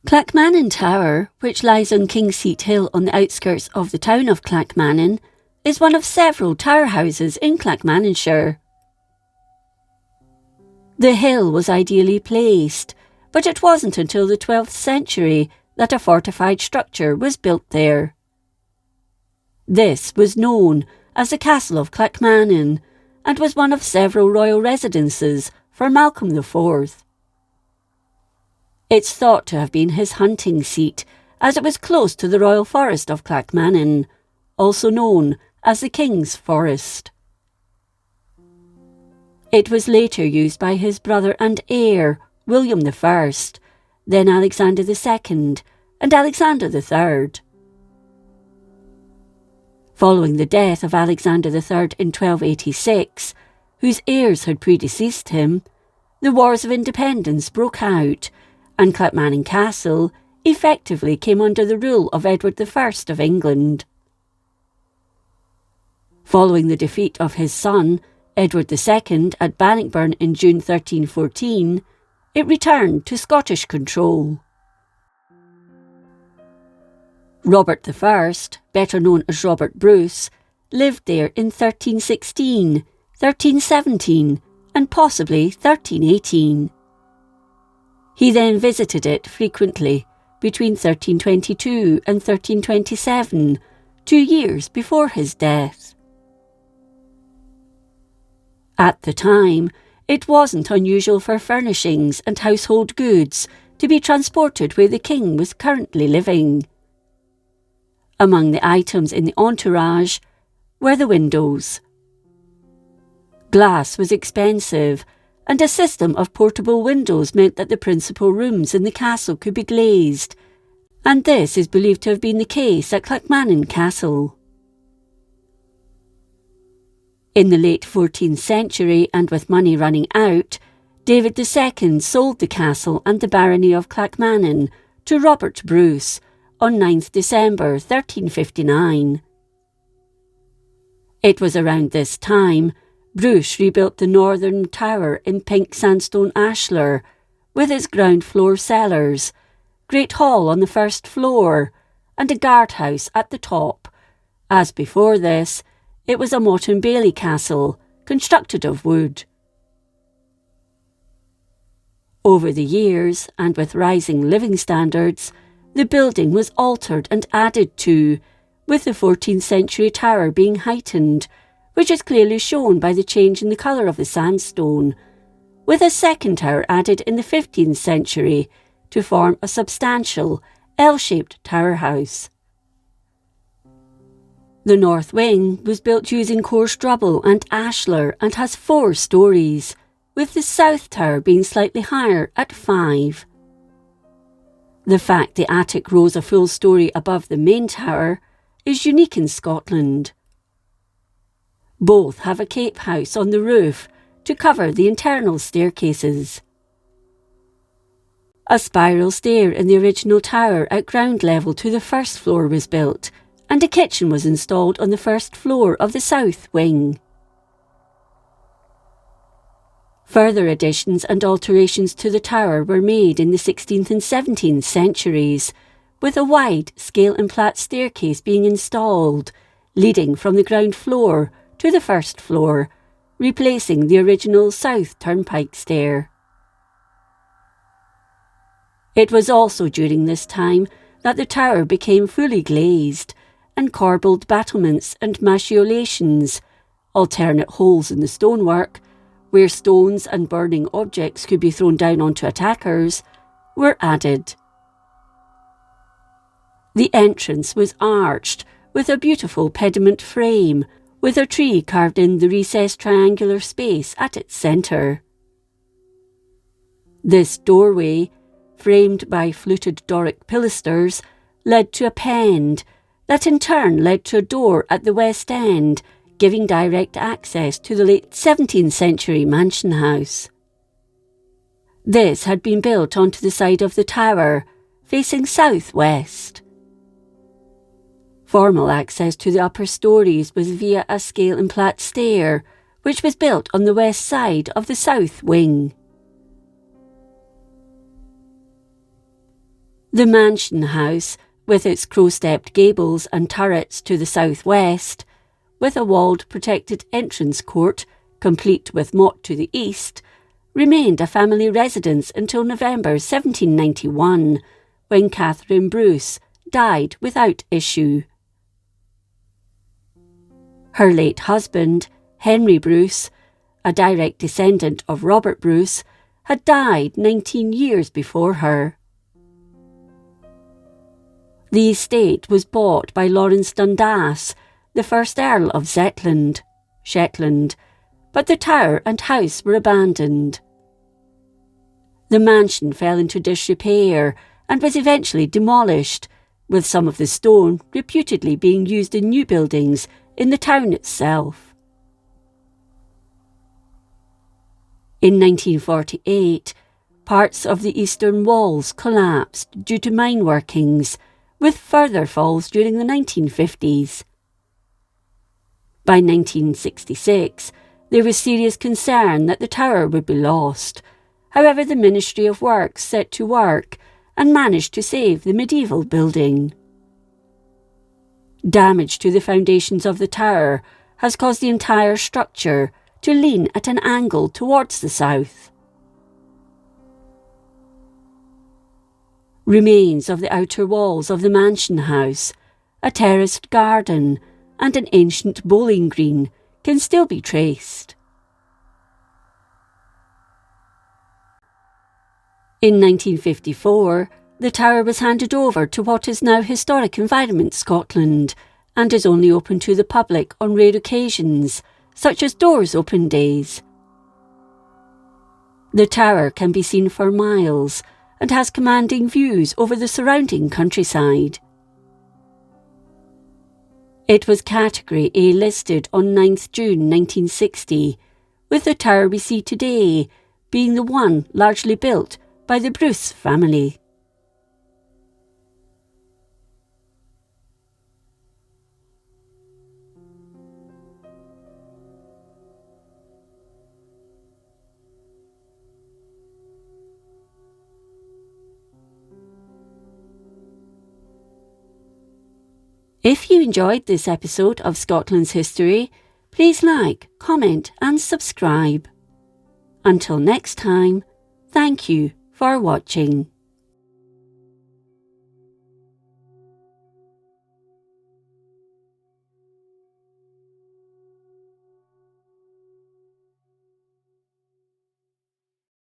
Clackmannan Tower, which lies on Kingseat Hill on the outskirts of the town of Clackmannan, is one of several tower houses in Clackmannanshire. The hill was ideally placed, but it wasn't until the 12th century that a fortified structure was built there. This was known as the Castle of Clackmannan and was one of several royal residences for Malcolm IV. It's thought to have been his hunting seat, as it was close to the royal forest of Clackmannan, also known as the King's Forest. It was later used by his brother and heir, William I, then Alexander II, and Alexander III. Following the death of Alexander III in 1286, whose heirs had predeceased him, the Wars of Independence broke out, and Clackmannan Castle effectively came under the rule of Edward I of England. Following the defeat of his son, Edward II, at Bannockburn in June 1314, it returned to Scottish control. Robert I, better known as Robert Bruce, lived there in 1316, 1317 and possibly 1318. He then visited it frequently between 1322 and 1327, 2 years before his death. At the time, it wasn't unusual for furnishings and household goods to be transported where the king was currently living. Among the items in the entourage were the windows. Glass was expensive, and a system of portable windows meant that the principal rooms in the castle could be glazed, and this is believed to have been the case at Clackmannan Castle. In the late 14th century, and with money running out, David II sold the castle and the barony of Clackmannan to Robert Bruce on 9th December 1359. It was around this time Bruce rebuilt the northern tower in pink sandstone ashlar, with its ground floor cellars, great hall on the first floor, and a guardhouse at the top. As before this, it was a motte and bailey castle, constructed of wood. Over the years, and with rising living standards, the building was altered and added to, with the 14th century tower being heightened, which is clearly shown by the change in the colour of the sandstone, with a second tower added in the 15th century to form a substantial L-shaped tower house. The north wing was built using coarse rubble and ashlar and has 4 stories, with the south tower being slightly higher at 5. The fact the attic rose a full story above the main tower is unique in Scotland. Both have a cape house on the roof to cover the internal staircases. A spiral stair in the original tower at ground level to the first floor was built, and a kitchen was installed on the first floor of the south wing. Further additions and alterations to the tower were made in the 16th and 17th centuries, with a wide scale and plat staircase being installed, leading from the ground floor to the first floor, replacing the original south turnpike stair. It was also during this time that the tower became fully glazed, and corbelled battlements and machicolations, alternate holes in the stonework, where stones and burning objects could be thrown down onto attackers, were added. The entrance was arched with a beautiful pediment frame, with a tree carved in the recessed triangular space at its centre. This doorway, framed by fluted Doric pilasters, led to a pend, that in turn led to a door at the west end, giving direct access to the late 17th century mansion house. This had been built onto the side of the tower, facing south-west. Formal access to the upper stories was via a scale and plat stair, which was built on the west side of the south wing. The mansion house, with its crow-stepped gables and turrets to the southwest, with a walled protected entrance court, complete with moat to the east, remained a family residence until November 1791, when Catherine Bruce died without issue. Her late husband, Henry Bruce, a direct descendant of Robert Bruce, had died 19 years before her. The estate was bought by Lawrence Dundas, the first Earl of Shetland, but the tower and house were abandoned. The mansion fell into disrepair and was eventually demolished, with some of the stone reputedly being used in new buildings in the town itself. In 1948, parts of the eastern walls collapsed due to mine workings, with further falls during the 1950s. By 1966, there was serious concern that the tower would be lost. However, the Ministry of Works set to work and managed to save the medieval building. Damage to the foundations of the tower has caused the entire structure to lean at an angle towards the south. Remains of the outer walls of the mansion house, a terraced garden, and an ancient bowling green can still be traced. In 1954, the tower was handed over to what is now Historic Environment Scotland and is only open to the public on rare occasions, such as Doors Open Days. The tower can be seen for miles and has commanding views over the surrounding countryside. It was Category A listed on 9th June 1960, with the tower we see today being the one largely built by the Bruce family. If you enjoyed this episode of Scotland's History, please like, comment and subscribe. Until next time, thank you for watching.